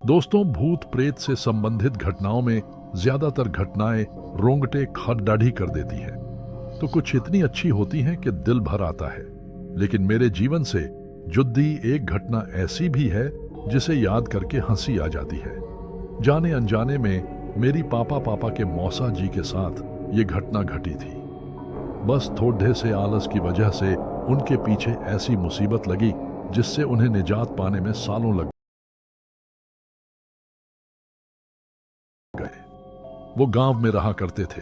दोस्तों, भूत प्रेत से संबंधित घटनाओं में ज्यादातर घटनाएं रोंगटे खड़ाढ़ी कर देती हैं। तो कुछ इतनी अच्छी होती हैं कि दिल भर आता है। लेकिन मेरे जीवन से जुड़ी एक घटना ऐसी भी है जिसे याद करके हंसी आ जाती है। जाने अनजाने में मेरी पापा के मौसा जी के साथ ये घटना घटी थी। बस थोड़े से आलस की वजह से उनके पीछे ऐसी मुसीबत लगी जिससे उन्हें निजात पाने में सालों लग गए। वो गांव में रहा करते थे।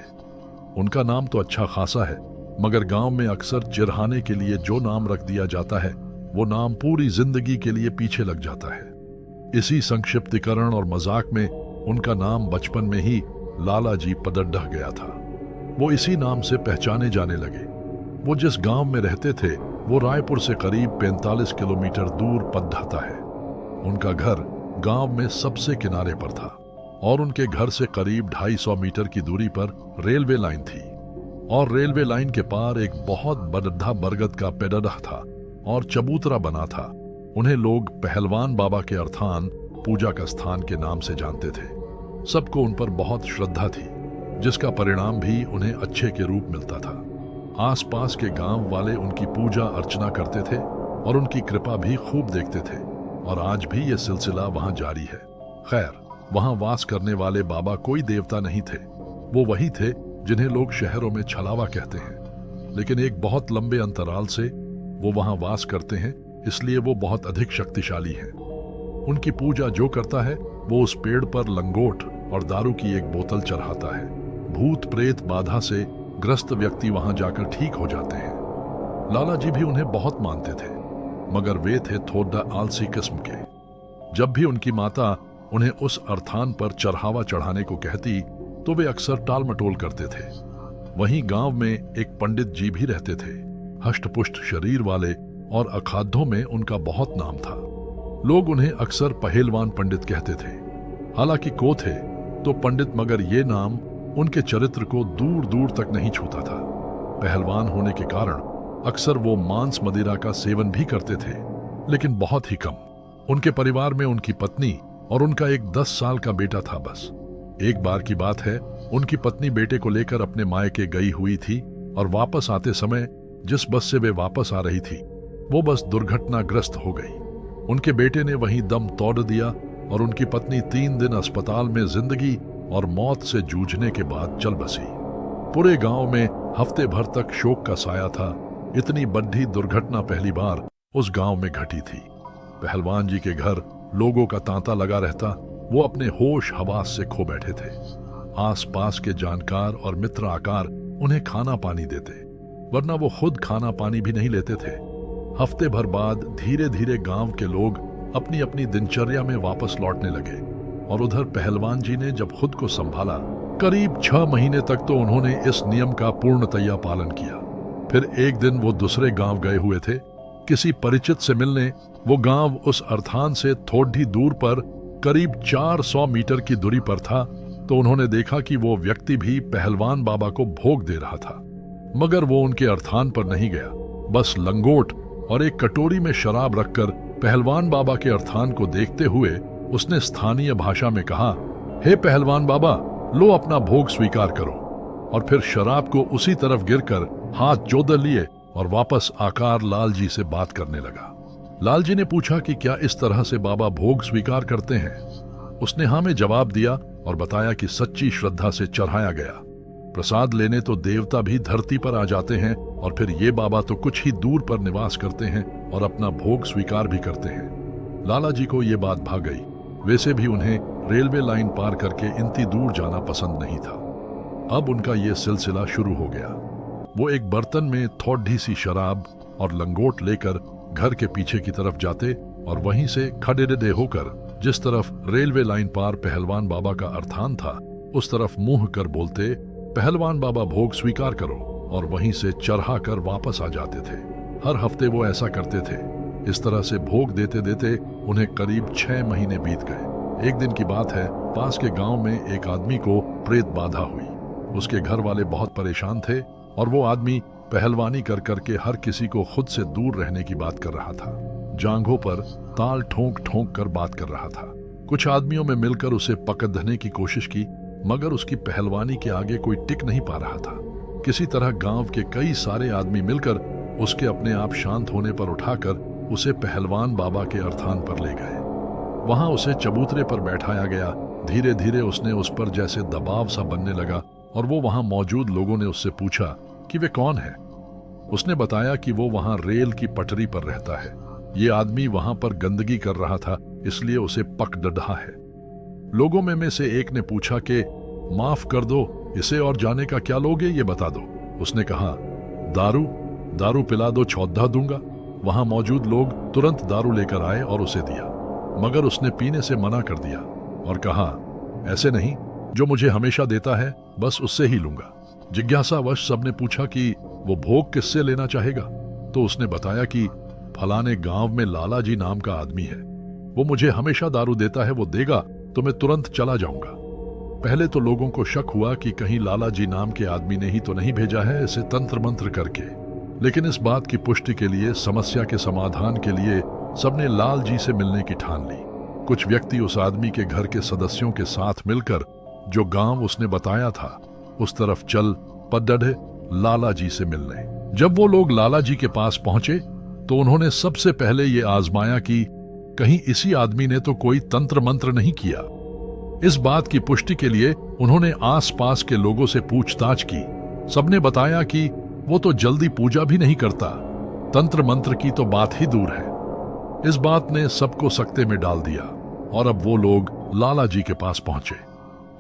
उनका नाम तो अच्छा खासा है, मगर गांव में अक्सर चिढ़ाने के लिए जो नाम रख दिया जाता है वो नाम पूरी जिंदगी के लिए पीछे लग जाता है। इसी संक्षिप्तीकरण और मजाक में उनका नाम बचपन में ही लाला जी पदड्डह गया था। वो इसी नाम से पहचाने जाने लगे। वो जिस गांव में रहते थे वो रायपुर से करीब 45 किलोमीटर दूर पद्दहता है। उनका घर गांव में सबसे किनारे पर था और उनके घर से करीब 250 मीटर की दूरी पर रेलवे लाइन थी। और रेलवे लाइन के पार एक बहुत बड़ा बरगद का पेड़ था और चबूतरा बना था। उन्हें लोग पहलवान बाबा के अर्थान पूजा का स्थान के नाम से जानते थे। सबको उन पर बहुत श्रद्धा थी, जिसका परिणाम भी उन्हें अच्छे के रूप मिलता था। आसपास के गांव वाले उनकी पूजा अर्चना करते थे और उनकी कृपा भी खूब देखते थे। और आज भी ये सिलसिला वहां जारी है। खैर, वहां वास करने वाले बाबा कोई देवता नहीं थे। वो वही थे जिन्हें लोग शहरों में छलावा कहते हैं। लेकिन एक बहुत लंबे अंतराल से वो वहां वास करते हैं, इसलिए वो बहुत अधिक शक्तिशाली हैं। उनकी पूजा जो करता है वो उस पेड़ पर लंगोट और दारू की एक बोतल चढ़ाता है। भूत प्रेत बाधा से ग्रस्त व्यक्ति वहां जाकर ठीक हो जाते हैं। लाला जी भी उन्हें बहुत मानते थे, मगर वे थे थोड़ा आलसी किस्म के। जब भी उनकी माता उन्हें उस अर्थान पर चढ़ावा चढ़ाने को कहती तो वे अक्सर टाल मटोल करते थे। वहीं गांव में एक पंडित जी भी रहते थे, हष्टपुष्ट शरीर वाले, और अखाधों में उनका बहुत नाम था। लोग उन्हें अक्सर पहलवान पंडित कहते थे। हालांकि को थे तो पंडित, मगर ये नाम उनके चरित्र को दूर दूर तक नहीं छूता था। पहलवान होने के कारण अक्सर वो मांस मदिरा का सेवन भी करते थे, लेकिन बहुत ही कम। उनके परिवार में उनकी पत्नी और उनका एक 10 साल का बेटा था बस। एक बार की बात है, उनकी पत्नी बेटे को लेकर अपने मायके गई हुई थी और वापस आते समय जिस बस से वे वापस आ रही थी वो बस दुर्घटनाग्रस्त हो गई। उनके बेटे ने वहीं दम तोड़ दिया और उनकी पत्नी 3 दिन अस्पताल में जिंदगी और मौत से जूझने के बाद चल बसी। पूरे गांव में हफ्ते भर तक शोक का साया था। इतनी बड़ी दुर्घटना पहली बार उस गांव में घटी थी। पहलवान जी के घर लोगों का तांता लगा रहता। वो अपने होश हवास से खो बैठे थे। आसपास के जानकार और मित्र आकार उन्हें खाना पानी देते, वरना वो खुद खाना पानी भी नहीं लेते थे। हफ्ते भर बाद धीरे धीरे गांव के लोग अपनी अपनी दिनचर्या में वापस लौटने लगे। और उधर पहलवान जी ने जब खुद को संभाला, करीब 6 महीने तक तो उन्होंने इस नियम का पूर्णतया पालन किया। फिर एक दिन वो दूसरे गांव गए हुए थे किसी परिचित से मिलने। वो गांव उस अर्थान से थोड़ी दूर पर करीब 400 मीटर की दूरी पर था। तो उन्होंने देखा कि वो व्यक्ति भी पहलवान बाबा को भोग दे रहा था, मगर वो उनके अर्थान पर नहीं गया। बस लंगोट और एक कटोरी में शराब रखकर पहलवान बाबा के अर्थान को देखते हुए उसने स्थानीय भाषा में कहा, हे पहलवान बाबा, लो अपना भोग स्वीकार करो। और फिर शराब को उसी तरफ गिरकर हाथ जोड़ लिए और वापस आकार लाल जी से बात करने लगा। लाल जी ने पूछा कि क्या इस तरह से बाबा भोग स्वीकार करते हैं। उसने हाँ में जवाब दिया और बताया कि सच्ची श्रद्धा से चढ़ाया गया प्रसाद लेने तो देवता भी धरती पर आ जाते हैं, और फिर ये बाबा तो कुछ ही दूर पर निवास करते हैं और अपना भोग स्वीकार भी करते हैं। लाला जी को ये बात भा गई। वैसे भी उन्हें रेलवे लाइन पार करके इतनी दूर जाना पसंद नहीं था। अब उनका ये सिलसिला शुरू हो गया। वो एक बर्तन में थोड़ी सी शराब और लंगोट लेकर घर के पीछे की तरफ जाते और वहीं से खड़े होकर जिस तरफ रेलवे लाइन पार पहलवान बाबा का अर्थान था उस तरफ मुंह कर बोलते, पहलवान बाबा भोग स्वीकार करो, और वहीं से चढ़ा कर वापस आ जाते थे। हर हफ्ते वो ऐसा करते थे। इस तरह से भोग देते देते उन्हें करीब 6 महीने बीत गए। एक दिन की बात है, पास के गांव में एक आदमी को प्रेत बाधा हुई। उसके घर वाले बहुत परेशान थे और वो आदमी पहलवानी कर करके हर किसी को खुद से दूर रहने की बात कर रहा था। जांघों पर ताल ठोंक ठोंक कर बात कर रहा था। कुछ आदमियों में मिलकर उसे पकड़ने की कोशिश की, मगर उसकी पहलवानी के आगे कोई टिक नहीं पा रहा था। किसी तरह गांव के कई सारे आदमी मिलकर उसके अपने आप शांत होने पर उठाकर उसे पहलवान बाबा के अर्थान पर ले गए। वहां उसे चबूतरे पर बैठाया गया। धीरे धीरे उसने उस पर जैसे दबाव सा बनने लगा और वो वहां मौजूद लोगों ने उससे पूछा कि वे कौन है। उसने बताया कि वो वहां रेल की पटरी पर रहता है। ये आदमी वहां पर गंदगी कर रहा था, इसलिए उसे पकड़ है। लोगों में से एक ने पूछा कि माफ कर दो, इसे और जाने का क्या लोगे, ये बता दो। उसने कहा, दारू पिला दो, चौथा दूंगा। वहां मौजूद लोग तुरंत दारू लेकर आए और उसे दिया, मगर उसने पीने से मना कर दिया और कहा, ऐसे नहीं, जो मुझे हमेशा देता है बस उससे ही लूंगा। जिज्ञासावश सबने पूछा कि वो भोग किससे लेना चाहेगा, तो उसने बताया कि फलाने गांव में लाला जी नाम का आदमी है, वो मुझे हमेशा दारू देता है, वो देगा तो मैं तुरंत चला जाऊंगा। पहले तो लोगों को शक हुआ कि कहीं लाला जी नाम के आदमी ने ही तो नहीं भेजा है इसे तंत्र मंत्र करके, लेकिन इस बात की पुष्टि के लिए, समस्या के समाधान के लिए सबने लाल जी से मिलने की ठान ली। कुछ व्यक्ति उस आदमी के घर के सदस्यों के साथ मिलकर जो गांव उसने बताया था उस तरफ चल पड़े लाला जी से मिलने। जब वो लोग लाला जी के पास पहुंचे तो उन्होंने सबसे पहले ये आजमाया कि कहीं इसी आदमी ने तो कोई तंत्र मंत्र नहीं किया। इस बात की पुष्टि के लिए उन्होंने आसपास के लोगों से पूछताछ की। सबने बताया कि वो तो जल्दी पूजा भी नहीं करता, तंत्र मंत्र की तो बात ही दूर है। इस बात ने सबको सकते में डाल दिया और अब वो लोग लाला जी के पास पहुंचे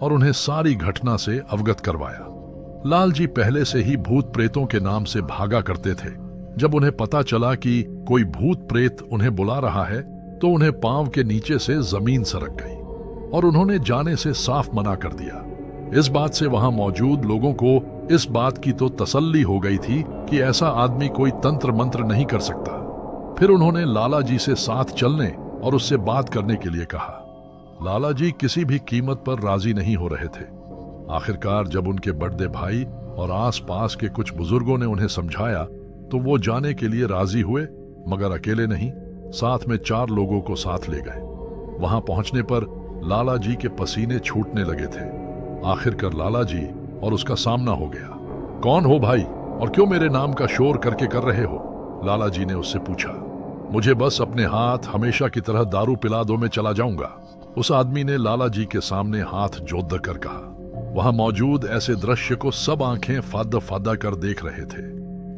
और उन्हें सारी घटना से अवगत करवाया। लाल जी पहले से ही भूत प्रेतों के नाम से भागा करते थे। जब उन्हें पता चला कि कोई भूत प्रेत उन्हें बुला रहा है तो उन्हें पांव के नीचे से जमीन सरक गई और उन्होंने जाने से साफ मना कर दिया। इस बात से वहां मौजूद लोगों को इस बात की तो तसल्ली हो गई थी कि ऐसा आदमी कोई तंत्र मंत्र नहीं कर सकता। फिर उन्होंने लाला जी से साथ चलने और उससे बात करने के लिए कहा। लाला जी किसी भी कीमत पर राजी नहीं हो रहे थे। आखिरकार जब उनके बड़े भाई और आसपास के कुछ बुजुर्गों ने उन्हें समझाया तो वो जाने के लिए राजी हुए, मगर अकेले नहीं, साथ में 4 लोगों को साथ ले गए। वहां पहुंचने पर लाला जी के पसीने छूटने लगे थे। आखिरकार लाला जी और उसका सामना हो गया। कौन हो भाई और क्यों मेरे नाम का शोर करके कर रहे हो? लाला जी ने उससे पूछा। मुझे बस अपने हाथ हमेशा की तरह दारू पिला दो, मैं चला जाऊंगा। उस आदमी ने लाला जी के सामने हाथ जोड़ कर कहा। वहां मौजूद ऐसे दृश्य को सब आंखें फादा फादा कर देख रहे थे।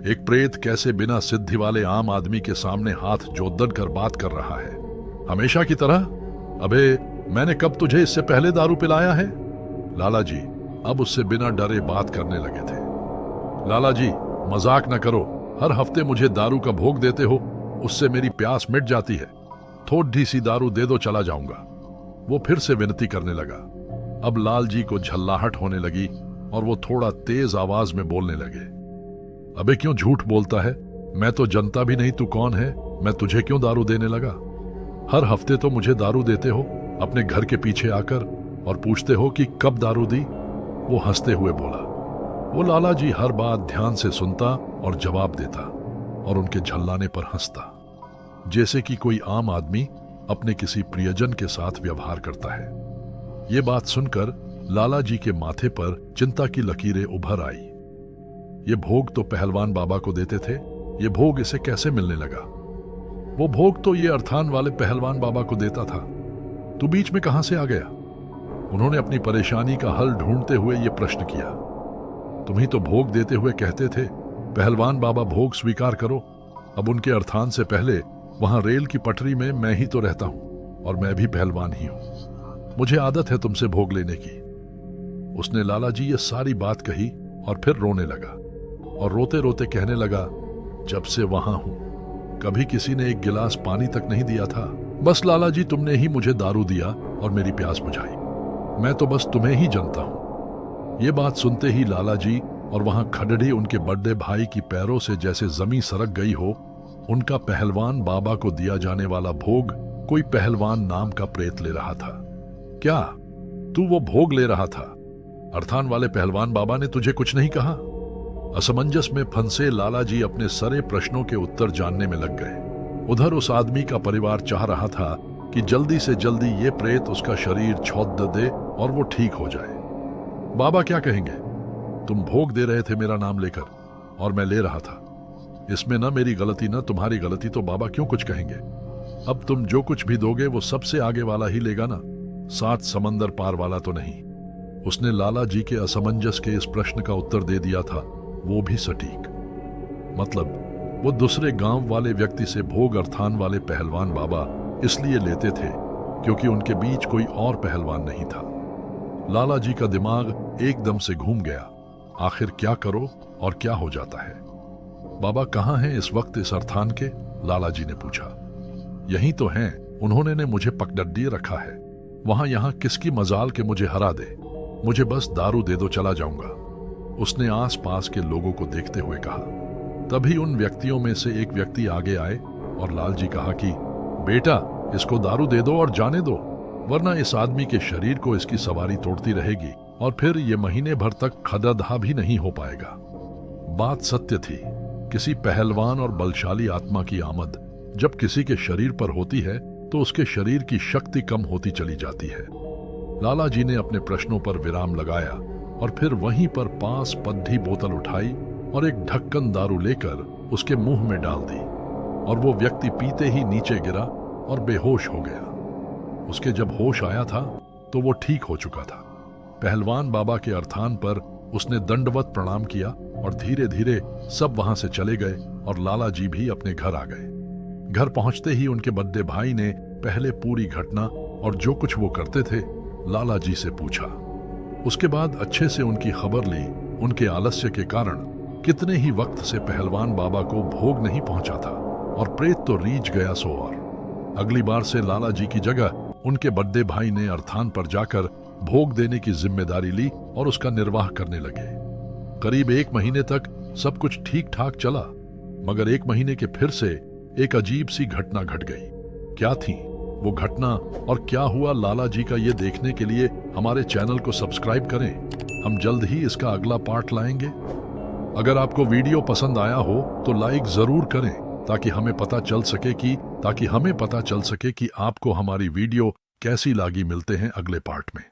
एक प्रेत कैसे बिना सिद्धि वाले आम आदमी के सामने हाथ जोड़ कर बात कर रहा है, हमेशा की तरह? अबे मैंने कब तुझे इससे पहले दारू पिलाया है? लाला जी अब उससे बिना डरे बात करने लगे थे। लाला जी मजाक न करो, हर हफ्ते मुझे दारू का भोग देते हो, उससे मेरी प्यास मिट जाती है। थोड़ी सी दारू दे दो, चला जाऊंगा। वो फिर से विनती करने लगा। अब लाल जी को झल्लाहट होने लगी और वो थोड़ा तेज आवाज में बोलने लगे। अबे क्यों झूठ बोलता है? मैं तो जनता भी नहीं, तू कौन है? मैं तुझे क्यों दारू देने लगा? हर हफ्ते तो मुझे दारू देते हो अपने घर के पीछे आकर और पूछते हो कि कब दारू दी। वो हंसते हुए बोला। वो लाला जी हर बात ध्यान से सुनता और जवाब देता और उनके झल्लाने पर हंसता, जैसे कि कोई आम आदमी अपने किसी प्रियजन के साथ व्यवहार करता है। ये बात सुनकर लाला जी के माथे पर चिंता की लकीरें उभर आई। ये भोग तो पहलवान बाबा को देते थे, ये भोग इसे कैसे मिलने लगा? वो भोग तो ये अर्थान वाले पहलवान बाबा को देता था, तू बीच में कहां से आ गया? उन्होंने अपनी परेशानी का हल ढूंढते हुए ये प्रश्न किया। तुम ही तो भोग देते हुए कहते थे पहलवान बाबा भोग स्वीकार करो। अब उनके अर्थान से पहले वहां रेल की पटरी में मैं ही तो रहता हूं और मैं भी पहलवान ही हूं। मुझे आदत है तुमसे भोग लेने की। उसने लाला जी ये सारी बात कही और फिर रोने लगा और रोते रोते कहने लगा, जब से वहां हूं कभी किसी ने एक गिलास पानी तक नहीं दिया था। बस लाला जी तुमने ही मुझे दारू दिया और मेरी प्यास बुझाई। मैं तो बस तुम्हें ही जानता हूं। ये बात सुनते ही लाला जी और वहां खड़े उनके बड़े भाई की पैरों से जैसे जमीन सरक गई हो। उनका पहलवान बाबा को दिया जाने वाला भोग कोई पहलवान नाम का प्रेत ले रहा था। क्या तू वो भोग ले रहा था? अर्थान वाले पहलवान बाबा ने तुझे कुछ नहीं कहा? असमंजस में फंसे लाला जी अपने सारे प्रश्नों के उत्तर जानने में लग गए। उधर उस आदमी का परिवार चाह रहा था कि जल्दी से जल्दी ये प्रेत उसका शरीर छौद दे और वो ठीक हो जाए। बाबा क्या कहेंगे? तुम भोग दे रहे थे मेरा नाम लेकर और मैं ले रहा था। इसमें न मेरी गलती न तुम्हारी गलती, तो बाबा क्यों कुछ कहेंगे? अब तुम जो कुछ भी दोगे वो सबसे आगे वाला ही लेगा ना, 7 समंदर पार वाला तो नहीं। उसने लाला जी के असमंजस के इस प्रश्न का उत्तर दे दिया था, वो भी सटीक। मतलब वो दूसरे गांव वाले व्यक्ति से भोग अर्थान वाले पहलवान बाबा इसलिए लेते थे क्योंकि उनके बीच कोई और पहलवान नहीं था। लाला जी का दिमाग एकदम से घूम गया। आखिर क्या करो और क्या हो जाता है? बाबा कहाँ हैं इस वक्त इस अर्थान के? लाला जी ने पूछा। यहीं तो हैं, उन्होंने ने मुझे पकड़िए रखा है। वहां यहां किसकी मजाल के मुझे हरा दे, मुझे बस दारू दे दो, चला जाऊंगा। उसने आस पास के लोगों को देखते हुए कहा। तभी उन व्यक्तियों में से एक व्यक्ति आगे आए और लाल जी कहा कि बेटा, इसको दारू दे दो और जाने दो, वरना इस आदमी के शरीर को इसकी सवारी तोड़ती रहेगी और फिर ये महीने भर तक खदादहा भी नहीं हो पाएगा। बात सत्य थी। किसी पहलवान और बलशाली आत्मा की आमद जब किसी के शरीर पर होती है तो उसके शरीर की शक्ति कम होती चली जाती है। लाला जी ने अपने प्रश्नों पर विराम लगाया और फिर वहीं पर पास पद्धी बोतल उठाई और एक ढक्कन दारू लेकर उसके मुंह में डाल दी और वो व्यक्ति पीते ही नीचे गिरा और बेहोश हो गया। उसके जब होश आया था तो वो ठीक हो चुका था। पहलवान बाबा के अर्थान पर उसने दंडवत प्रणाम किया और धीरे धीरे सब वहां से चले गए और लाला जी भी अपने घर आ गए। घर पहुंचते ही उनके बड़े भाई ने पहले पूरी घटना और जो कुछ वो करते थे लाला जी से पूछा। उसके बाद अच्छे से उनकी खबर ली। उनके आलस्य के कारण कितने ही वक्त से पहलवान बाबा को भोग नहीं पहुंचा था और प्रेत तो रीझ गया सो और। अगली बार से लाला जी की जगह उनके बड़े भाई ने अर्थान पर जाकर भोग देने की जिम्मेदारी ली और उसका निर्वाह करने लगे। करीब 1 महीने तक सब कुछ ठीक ठाक चला, मगर 1 महीने के फिर से एक अजीब सी घटना घट गई। क्या थी वो घटना और क्या हुआ लाला जी का, ये देखने के लिए हमारे चैनल को सब्सक्राइब करें। हम जल्द ही इसका अगला पार्ट लाएंगे। अगर आपको वीडियो पसंद आया हो तो लाइक जरूर करें ताकि हमें पता चल सके कि आपको हमारी वीडियो कैसी लगी। मिलते हैं अगले पार्ट में।